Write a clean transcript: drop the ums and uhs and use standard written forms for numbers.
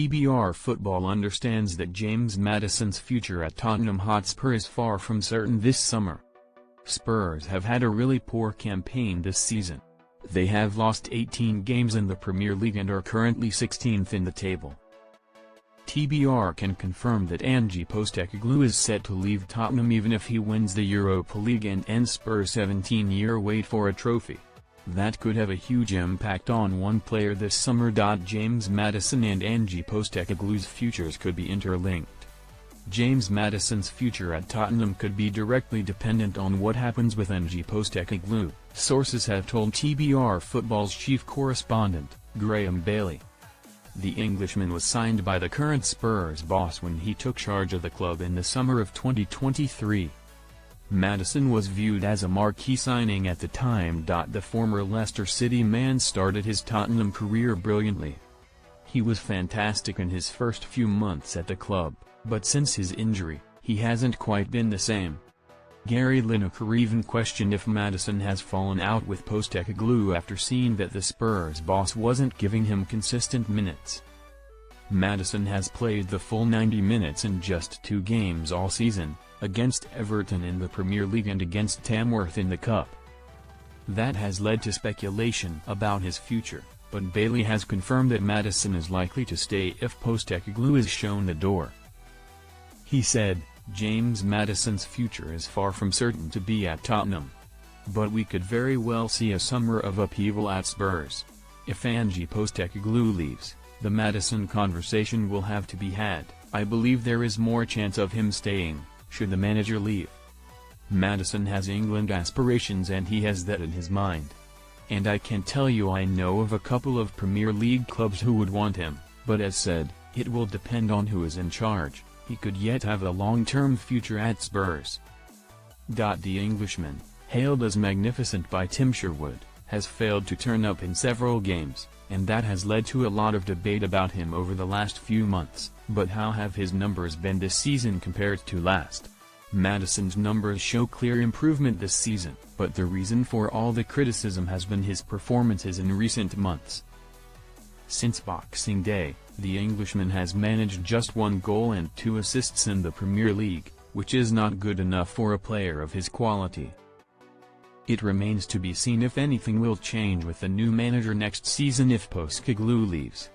TBR Football understands that James Maddison's future at Tottenham Hotspur is far from certain this summer. Spurs have had a really poor campaign this season. They have lost 18 games in the Premier League and are currently 16th in the table. TBR can confirm that Ange Postecoglou is set to leave Tottenham even if he wins the Europa League and ends Spurs' 17-year wait for a trophy. That could have a huge impact on one player this summer. James Maddison and Ange Postecoglou's futures could be interlinked. James Maddison's future at Tottenham could be directly dependent on what happens with Ange Postecoglou, sources have told TBR Football's chief correspondent, Graeme Bailey. The Englishman was signed by the current Spurs boss when he took charge of the club in the summer of 2023. Maddison was viewed as a marquee signing at the time. The former Leicester City man started his Tottenham career brilliantly. He was fantastic in his first few months at the club, but since his injury, he hasn't quite been the same. Gary Lineker even questioned if Maddison has fallen out with Postecoglou after seeing that the Spurs boss wasn't giving him consistent minutes. Maddison has played the full 90 minutes in just 2 games all season, against Everton in the Premier League and against Tamworth in the Cup. That has led to speculation about his future, but Bailey has confirmed that Maddison is likely to stay if Postecoglou is shown the door. He said, "James Maddison's future is far from certain to be at Tottenham. But we could very well see a summer of upheaval at Spurs. If Ange Postecoglou leaves, the Maddison conversation will have to be had. I believe there is more chance of him staying, should the manager leave. Maddison has England aspirations and he has that in his mind. And I can tell you I know of a couple of Premier League clubs who would want him, but as said, it will depend on who is in charge. He could yet have a long-term future at Spurs." The Englishman, hailed as magnificent by Tim Sherwood, has failed to turn up in several games, and that has led to a lot of debate about him over the last few months. But how have his numbers been this season compared to last? Maddison's numbers show clear improvement this season, but the reason for all the criticism has been his performances in recent months. Since Boxing Day, the Englishman has managed just 1 goal and 2 assists in the Premier League, which is not good enough for a player of his quality. It remains to be seen if anything will change with the new manager next season if Postecoglou leaves.